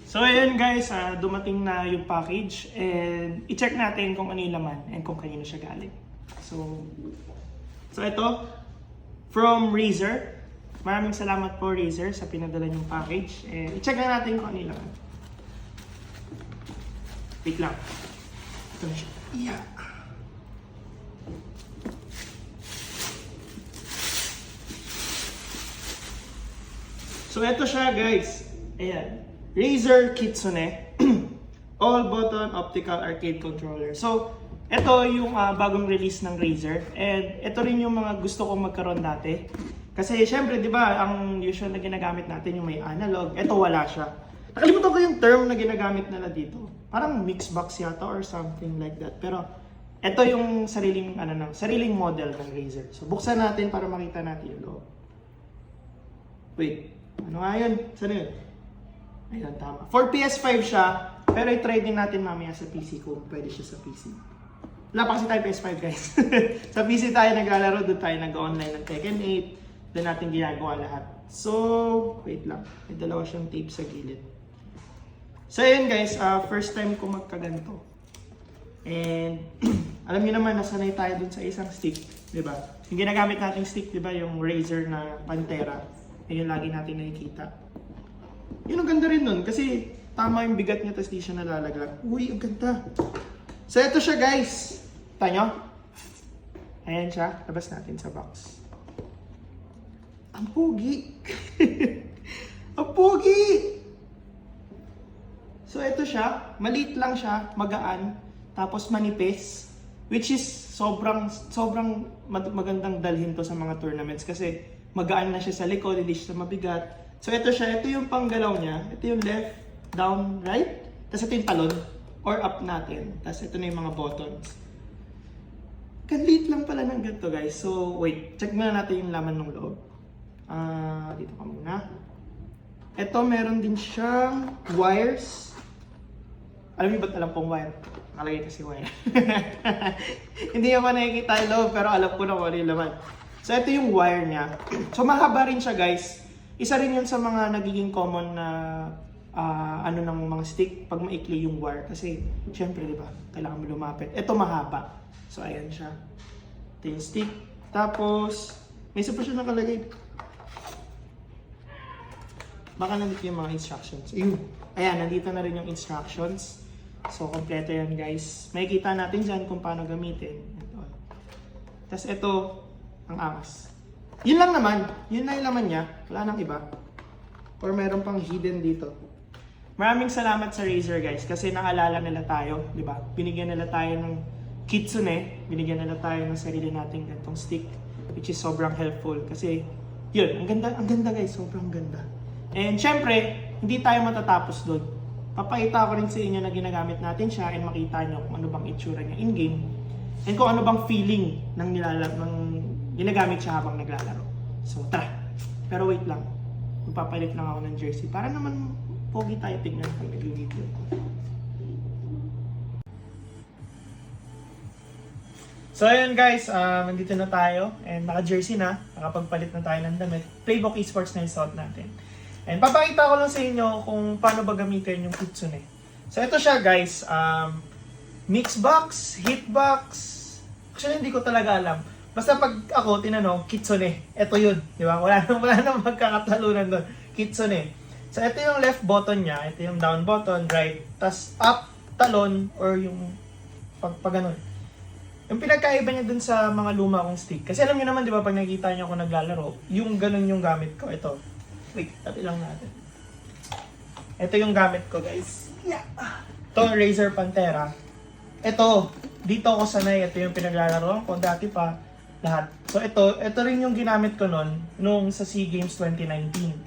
So ayun guys, dumating na yung package and i-check natin kung ano yung laman and kung kanino siya galing. So ito, from Razer. Maraming salamat po Razer sa pinadala yung package. And i-check na natin kung ano yung laman. Wait lang. Ito na siya. Yeah. So ito siya guys. Ayan. Razer Kitsune All Button Optical Arcade Controller. So, ito yung bagong release ng Razer. And ito rin yung mga gusto kong magkaroon dati. Kasi syempre, di ba, ang usual na ginagamit natin yung may analog. Ito wala siya. Nakalimutan ko yung term na ginagamit nila dito. Parang mix box yata or something like that. Pero ito yung sariling model ng Razer. So, buksan natin para makita natin yung loob. Wait, ano nga yun? Saan yun? Ayun, tama. For PS5 siya, pero i-try din natin mamaya sa PC kung pwede siya sa PC. Wala pa kasi tayo PS5 guys. Sa PC tayo naglalaro, doon tayo nag-online ng Tekken 8. Doon natin ginagawa lahat. So, wait lang. May dalawa siyang tape sa gilid. So, ayun guys, first time ko magkaganto. And, alam niyo naman, nasanay tayo dun sa isang stick. Diba? Yung ginagamit nating stick, diba? Yung Razer na Pantera. Ayun lagi natin nakikita. Yun ang ganda rin nun kasi tama yung bigat niya tapos di siya nalalaglag. Uy, ang ganda. So ito siya guys. Kita nyo? Ayan siya. Labas natin sa box. Ang pogi. Ang pogi. So ito siya. Maliit lang siya. Magaan. Tapos manipis. Which is sobrang magandang dalhin to sa mga tournaments kasi magaan na siya sa likod, hindi siya mabigat. So ito siya, ito yung panggalaw niya. Ito yung left, down, right. Tapos ito yung talon or up natin. Tapos ito na yung mga buttons. Kanlit lang pala ng ganito guys. So wait, check muna natin yung laman ng loob. Dito ka muna. Ito meron din siyang wires. Alam niyo ba't alam pong wire? Nakalagay kasi wire. Hindi naman nakikita yung loob pero alam ko na kung ano yung laman. So ito yung wire niya. So mahaba rin siya guys. Isa rin yun sa mga nagiging common na ng mga stick pag maikli yung wire. Kasi syempre di ba, kailangan mo lumapit. Ito mahaba. So ayan siya. Ito yung stick. Tapos, may isa pa siya nakalagay. Baka nandito yung mga instructions. Ayan, nandito na rin yung instructions. So, kompleto yan guys. Makikita natin dyan kung paano gamitin. Ito. Tapos ito, ang angas. Yun lang naman. Yun na yung laman niya. Wala nang iba. Or meron pang hidden dito. Maraming salamat sa Razer guys. Kasi naalala nila tayo. Diba? Binigyan nila tayo ng Kitsune. Binigyan nila tayo ng sarili nating gantong stick. Which is sobrang helpful. Kasi yun. Ang ganda guys. Sobrang ganda. And syempre, hindi tayo matatapos doon. Papakita ko rin sa inyo na ginagamit natin siya and makita nyo kung ano bang itsura niya in-game. And kung ano bang feeling ng ginagamit siya habang naglalaro. So, tara. Pero wait lang. Magpapalit lang ako ng jersey. Para naman pogi tayo tignan pag nag-video. So, ayun guys. Nandito na tayo. And naka-jersey na. Nakapagpalit na tayo ng damit. Playbook Esports na yung suot natin. And papakita ko lang sa inyo kung paano ba gamitin yung Kitsune. So, ito siya guys. Mix box, hitbox. Actually, hindi ko talaga alam. Basta pag ako tinanong, Kitsune, ito yun, di ba? Wala nang magkakatalunan doon. Kitsune. So ito yung left button niya, ito yung down button, right, tas up, talon, or yung pag ganun. Yung pinagkaiba niya dun sa mga luma kong stick. Kasi alam niyo naman, di ba, pag nakikita niyo ako naglalaro, yung ganun yung gamit ko. Ito. Wait, tabi lang natin. Ito yung gamit ko, guys. Yeah. Ito, Razer Pantera. Ito, dito ako sanay. Ito yung pinaglalaro ko dati pa. Lahat. So ito rin yung ginamit ko nung sa SEA Games 2019.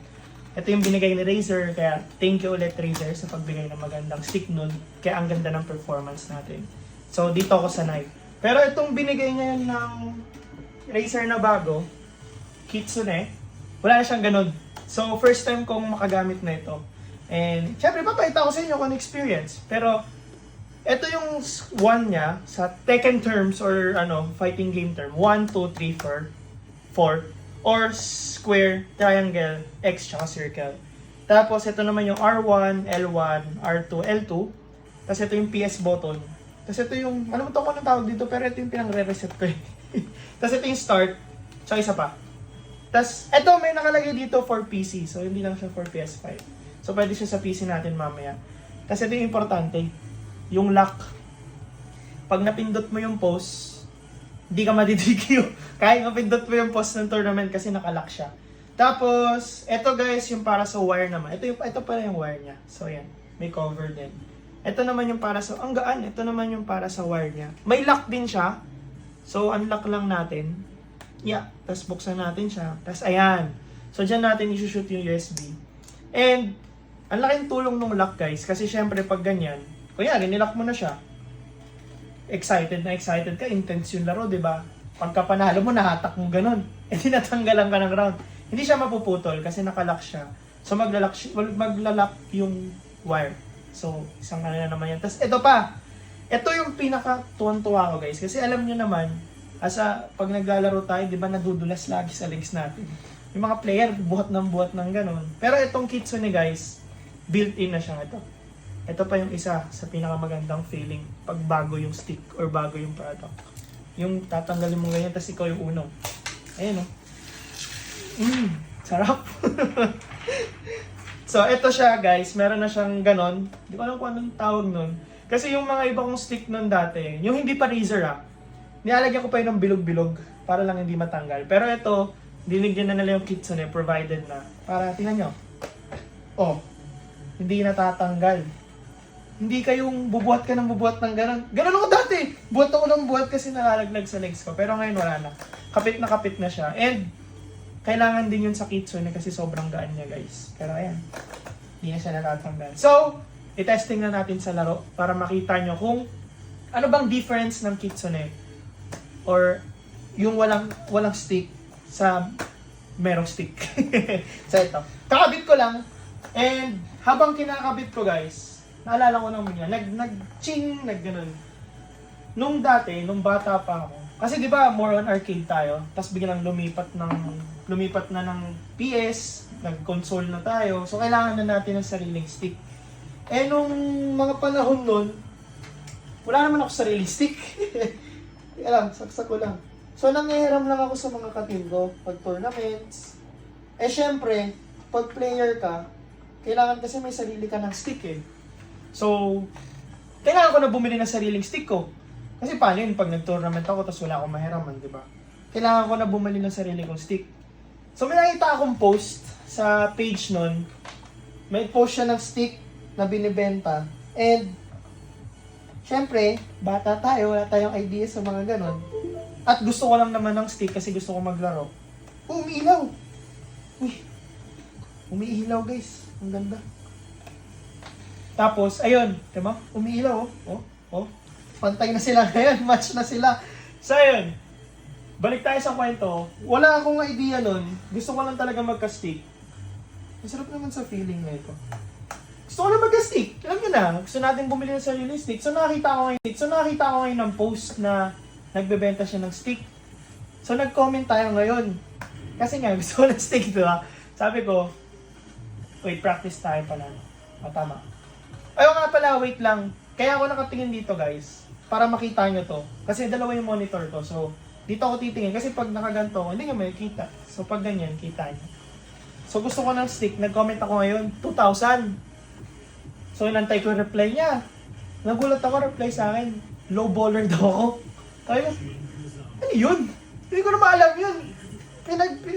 Ito yung binigay ni Razer, kaya thank you ulit Razer sa pagbigay ng magandang stick nun. Kaya ang ganda ng performance natin. So dito ako sanay. Pero itong binigay niya ng Razer na bago, Kitsune, wala na siyang ganun. So first time kong makagamit na ito. And syempre papakita ko sa inyo kung experience. Pero ito yung one niya sa Tekken terms or fighting game term. 1, 2, 3, 4. Or square, triangle, X, tsaka circle. Tapos ito naman yung R1, L1, R2, L2. Tapos ito yung PS button. Tapos ito yung, ano mo ito ko nang tawag dito, pero ito yung pinang-re-reset ko eh. Tapos ito yung start, tsaka isa pa. Tapos ito may nakalagay dito for PC, so hindi lang siya for PS5. So pwede siya sa PC natin mamaya. Tapos ito yung importante, yung lock. Pag napindot mo yung pause, hindi ka madi-DQ. Kahit mapindot mo yung pause ng tournament kasi nakalock siya. Tapos, ito guys, yung para sa wire naman. Ito pala yung wire niya. So, yan. May cover din. Ito naman yung para sa... Ang gaan. Ito naman yung para sa wire niya. May lock din siya. So, unlock lang natin. Yeah. Tapos, buksan natin siya. Tapos, ayan. So, dyan natin isushoot yung USB. And, ang laking tulong ng lock guys. Kasi, syempre, pag ganyan, kunyari, nilock mo na siya. Excited ka. Intense yung laro, di ba? Pagka panalo mo, nahatak mo ganun. Eh, tinatanggalan ka ng round. Hindi siya mapuputol kasi nakalock siya. So maglalak yung wire. So isang ano na naman yan. Tapos ito pa. Ito yung pinaka tuwan-tuwa ko guys. Kasi alam nyo naman, pag naglalaro tayo, di ba nadudulas lagi sa legs natin. Yung mga player, buhat ng ganun. Pero itong Kitsune guys, built-in na siya ito. Ito pa yung isa sa pinakamagandang feeling pag bago yung stick or bago yung product. Yung tatanggalin mo ganyan, tapos ikaw yung uno. Ayan o. Sarap. So, ito siya guys. Meron na siyang ganon. Hindi ko alam kung anong tawag nun. Kasi yung mga iba kong stick nun dati, yung hindi pa Razer nilalagyan ko pa yun ng bilog-bilog para lang hindi matanggal. Pero ito, dinigyan na nila yung Kitsune, provided na. Para, tingnan nyo. Oh, hindi natatanggal. Hindi kayong bubuhat ka ng ganon. Ganon ako dati. Buhat ako ng buhat kasi nalalaglag sa legs ko. Pero ngayon wala na. Kapit na siya. And, kailangan din yun sa Kitsune kasi sobrang gaan niya guys. Pero ayan, hindi na siya natatanggal. So, i-testing na natin sa laro para makita nyo kung ano bang difference ng Kitsune or yung walang stick sa merong stick. So ito, kakabit ko lang and habang kinakabit ko guys, naalala ko naman yan, nag-ching, nag-ganun. Nung bata pa ako, kasi di ba more on arcade tayo, tapos biglang lumipat na ng PS, nag-console na tayo, so kailangan na natin ng sariling stick. Eh nung mga panahon nun, wala naman ako sariling stick. Kaya lang, saksak ko lang. So nangihiram lang ako sa mga katim ko pag tournaments. Eh syempre, pag player ka, kailangan kasi may sarili ka ng stick eh. So, kailangan ko na bumili ng sariling stick ko. Kasi paano yun, pag nag-tournament ako, tapos wala akong mahiraman, di ba? Kailangan ko na bumili ng sarili kong stick. So, may nakita akong post sa page nun. May post siya ng stick na binibenta. And, syempre, bata tayo, wala tayong idea sa mga ganon. At gusto ko lang naman ng stick kasi gusto ko maglaro. Umiilaw! Uy! Umiilaw guys. Ang ganda. Tapos, ayun. Diba? Umiilaw oh. Oh. Pantay na sila ngayon, match na sila. So ayun, balik tayo sa kwento. Wala akong idea nun. Gusto ko lang talaga magka-stick. Masarap naman sa feeling na ito. Gusto ko lang magka-stick. Alam nyo na, gusto natin bumili ng sarili stick. So nakita ko ngayon ng post na nagbebenta siya ng stick. So nag-comment tayo ngayon. Kasi nga, gusto ko ng stick, diba? Sabi ko, wait, practice tayo pala. Tama. Ayaw nga pala, wait lang. Kaya ako nakatingin dito guys. Para makita nyo to. Kasi dalawa yung monitor to. So, dito ako titingin. Kasi pag nakaganto, hindi nyo makikita. So, pag ganyan, kita nyo. So, gusto ko ng stick. Nag-comment ako ngayon, 2,000. So, inantay ko yung reply niya. Nagulat ako, reply sa akin. Low baller daw ako. Sabi ko, ano yun? Hindi ko na maalam yun.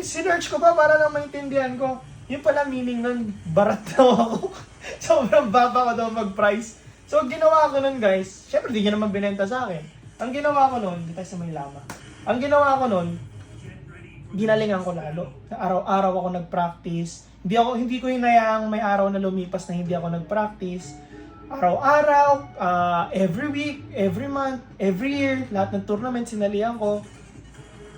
Sinearch ko pa para lang maintindihan ko. Yun pala meaning nun, barat daw ako. Sobrang baba ko daw mag-price. So, ginawa ko nun guys, syempre di niya naman binenta sa akin. Ang ginawa ko nun, di tayo sa may lama. Ang ginawa ko nun, ginalingan ko lalo. Araw-araw ako nag-practice. Hindi ko hinayaang may araw na lumipas na hindi ako nag-practice. Araw-araw, every week, every month, every year, lahat ng tournament sinalihan ko.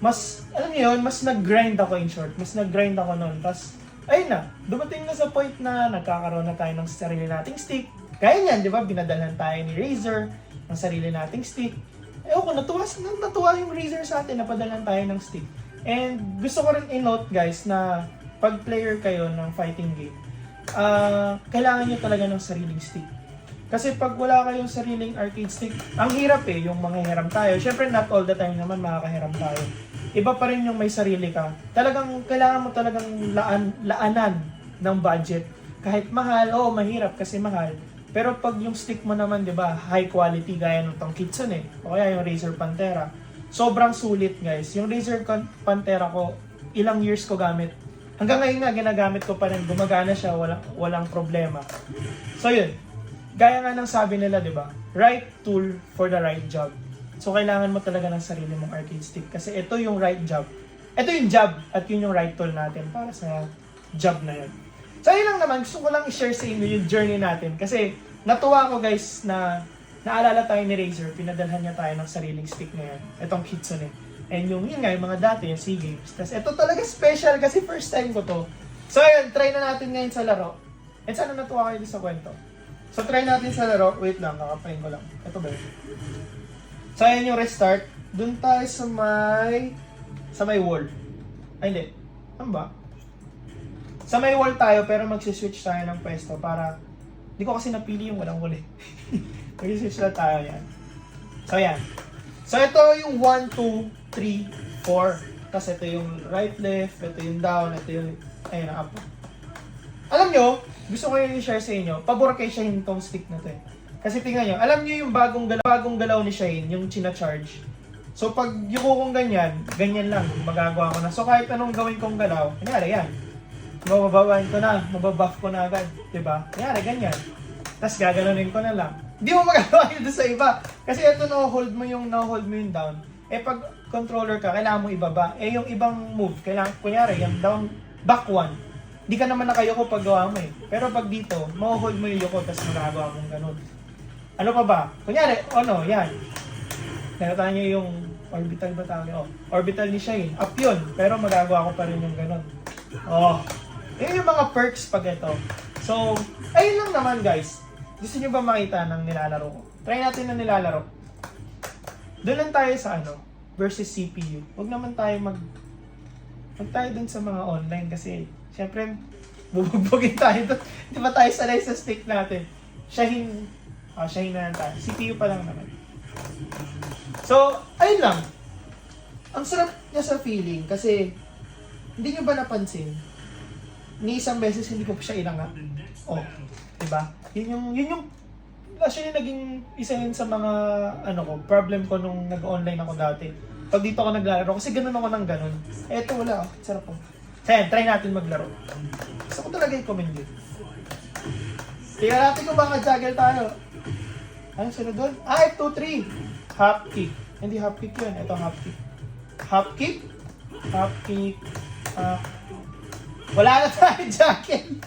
Mas, alam niyo yun, mas nag-grind ako in short. Mas nag-grind ako nun. Tapos, ayun na, dumating na sa point na nagkakaroon na tayo ng sarili nating stick. Kaya niyan, di ba, binadalhan tayo ni Razer ng sarili nating stick. Ewan ko, natuwa yung Razer sa atin, napadalhan tayo ng stick. And gusto ko rin i-note guys na pag player kayo ng fighting game, kailangan nyo talaga ng sariling stick. Kasi pag wala kayong sariling arcade stick, ang hirap yung manghihiram tayo. Syempre not all the time naman makakahiram tayo. Iba pa rin yung may sarili ka. Talagang kailangan mo talagang laanan ng budget. Kahit mahal, mahirap kasi mahal. Pero pag yung stick mo naman, 'di ba, high quality gaya ng tong Kitsune o kaya yung Razer Pantera. Sobrang sulit, guys. Yung Razer Pantera ko, ilang years ko gamit. Hanggang ngayon nga ginagamit ko pa rin. Gumagana siya, walang problema. So yun. Gaya nga ng sabi nila, 'di ba? Right tool for the right job. So kailangan mo talaga ng sarili mong arcade stick kasi ito yung right job. Ito yung job at yun yung right tool natin para sa job na yun. So yun lang naman, gusto ko lang i-share sa inyo yung journey natin kasi natuwa ko guys na naalala tayo ni Razer, pinadalhan niya tayo ng sariling stick na yan. Itong Kitsune. And yun nga, yung mga dati, yung SEA Games. Tapos ito talaga special kasi first time ko to. So yun, try na natin ngayon sa laro. And sana natuwa kayo sa kwento. So try natin sa laro. Wait lang, kakapain ko lang. Ito ba yun? So ayan yung restart. Doon tayo sa may wall. Ay hindi. Ano ba? Sa may wall tayo pero magsiswitch tayo ng pwesto para hindi ko kasi napili yung walang wall eh. Magsiswitch na tayo yan. So ayan. So ito yung 1, 2, 3, 4. Tapos ito yung right, left, ito yung down, ito yung ayun, up. Alam nyo, gusto ko yung i-share sa inyo, pabor kay Shane tong stick na to eh. Kasi tingnan nyo, alam nyo yung bagong galaw ni Shane, yung china-charge. So pag yung kong ganyan lang, magagawa ko na. So kahit anong gawin kong galaw, kanyari yan. Mababawain ko na, mababuff ko na agad. Diba? Kanyari, ganyan. Tapos gaganunin ko na lang. Hindi mo magagawa yun sa iba. Kasi ito no-hold mo yung down. Eh pag controller ka, kailangan mo ibaba. Eh yung ibang move, kailangan, kunyari, yung down, back one. Hindi ka naman nakayoko pag gawa mo eh. Pero pag dito, ma-hold mo yung yoko, tapos magagawa mong ganun. Ano pa ba? Kunyari, yan. Nakita niyo yung orbital ba tawag niyo? Orbital ni Shane. Up yun, pero magagawa ko pa rin yung ganun. Yun yung mga perks pag ito. So, ayun lang naman guys. Gusto niyo ba makita ng nilalaro ko? Try natin na nilalaro. Doon lang tayo sa versus CPU. Huwag naman tayo mag tayo dun sa mga online kasi syempre bubugbugin tayo doon. Di ba tayo sanay sa stick natin? Shaheen na lang tayo. CPU pa lang naman. So, ayun lang. Ang sarap niya sa feeling kasi hindi nyo ba napansin? Ni isang beses hindi ko pa siya inanga. Diba? Yun yung actually naging isa yun sa mga problem ko nung nag-online ako dati. Pag dito ako naglalaro kasi ganun ako ng ganun. Eto wala. Sarap po. Kaya try natin maglaro. Gusto ko talaga i-comment yun. Tingnan natin kung baka juggle tayo. Ano sunod doon? 2, 3. Half kick. Hindi half kick yun. Ito half kick. Half kick. Half kick. Wala na tayo juggle.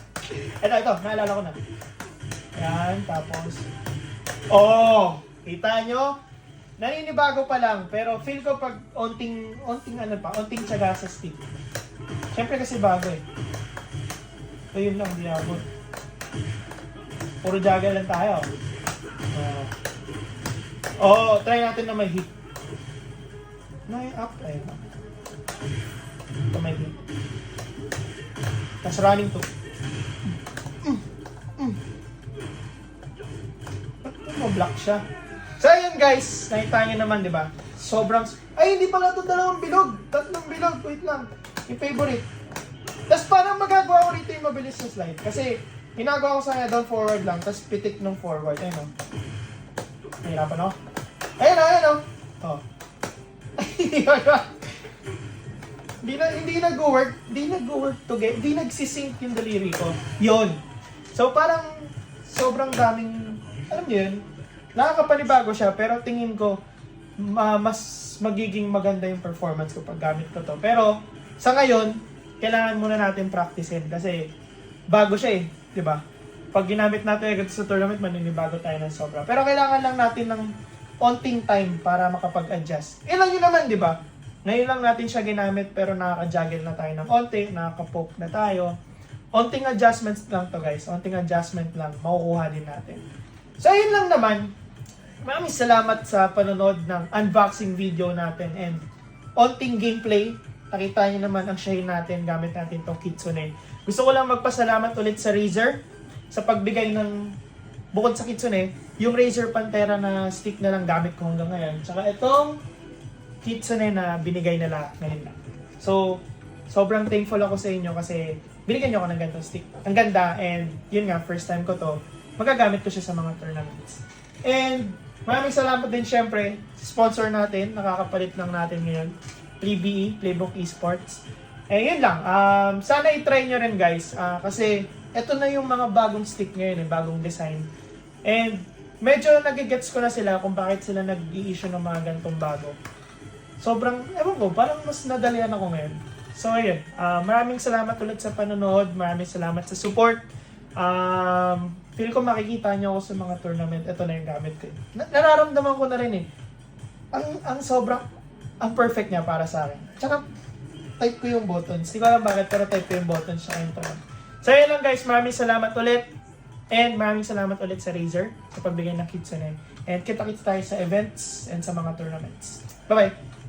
Ito. Naalala ko na. Yan. Tapos. Kita nyo? Naninibago pa lang. Pero feel ko pag onting tiyaga sa stick. Siyempre kasi bago eh. So yun lang, di abot. Puro juggle lang tayo. Try natin na may hit. May up, ito may hit. Tapos running to. Ba't mo-block siya? So ayun guys, nakita nyo naman, di ba? Sobrang... Ay, hindi pala ito dalawang bilog. Tatlong bilog. Wait lang. Yung favorite. Tapos parang magagawa ko rito yung mabilis na slide. Kasi ginagawa ko sa kanya down forward lang. Tapos pitik nung forward. Ayun o. Nahirapan ako. Ayun o. Hindi nag-work. Hindi nagsisync yung daliri ko. Yun. So parang sobrang daming... Alam niyo yun? Nakakapanibago siya. Pero tingin ko mas magiging maganda yung performance ko pag gamit ko to. Pero sa ngayon, kailangan muna natin practicein kasi bago siya eh, 'di ba? Pag ginamit natin agad sa tournament, maninibago tayo ng sobra. Pero kailangan lang natin ng onting time para makapag-adjust. Ilang yun naman, 'di ba? Ngayon lang natin siya ginamit pero nakaka-juggle na tayo ng onti, nakaka-poke na tayo. Onting adjustments lang to guys. Onting adjustment lang, makukuha din natin. So ayun lang naman. Maraming salamat sa panonood ng unboxing video natin and onting gameplay. Nakita niyo naman ang Shaheen natin, gamit natin itong Kitsune. Gusto ko lang magpasalamat ulit sa Razer sa pagbigay ng, bukod sa Kitsune, yung Razer Pantera na stick na lang gamit ko hanggang ngayon. Tsaka itong Kitsune na binigay nila ngayon lang. So, sobrang thankful ako sa inyo kasi binigyan nyo ako ng ganitong stick. Ang ganda, and yun nga, first time ko to. Magagamit ko siya sa mga tournaments. And maraming salamat din syempre sa sponsor natin, nakakapalit lang natin ngayon. PlayBE, Playbook Esports. Yun lang. Sana i-try nyo rin guys. Kasi ito na yung mga bagong stick ngayon, bagong design. And medyo nagigets ko na sila kung bakit sila nag-i-issue ng mga ganitong bago. Sobrang, ewan ko, parang mas nadalian ako ngayon. So ayun, maraming salamat ulit sa panonood. Maraming salamat sa support. Feel ko makikita nyo ako sa mga tournament. Ito na yung gamit ko. Nararamdaman ko na rin eh. Ang sobrang, ang perfect niya para sa akin. Tsaka, type ko yung buttons. Hindi ko alam bakit, pero type ko yung buttons sa intro. So yun lang guys, maraming salamat ulit. And maraming salamat ulit sa Razer sa pagbigay ng Kitsune. And kita-kits tayo sa events and sa mga tournaments. Bye-bye!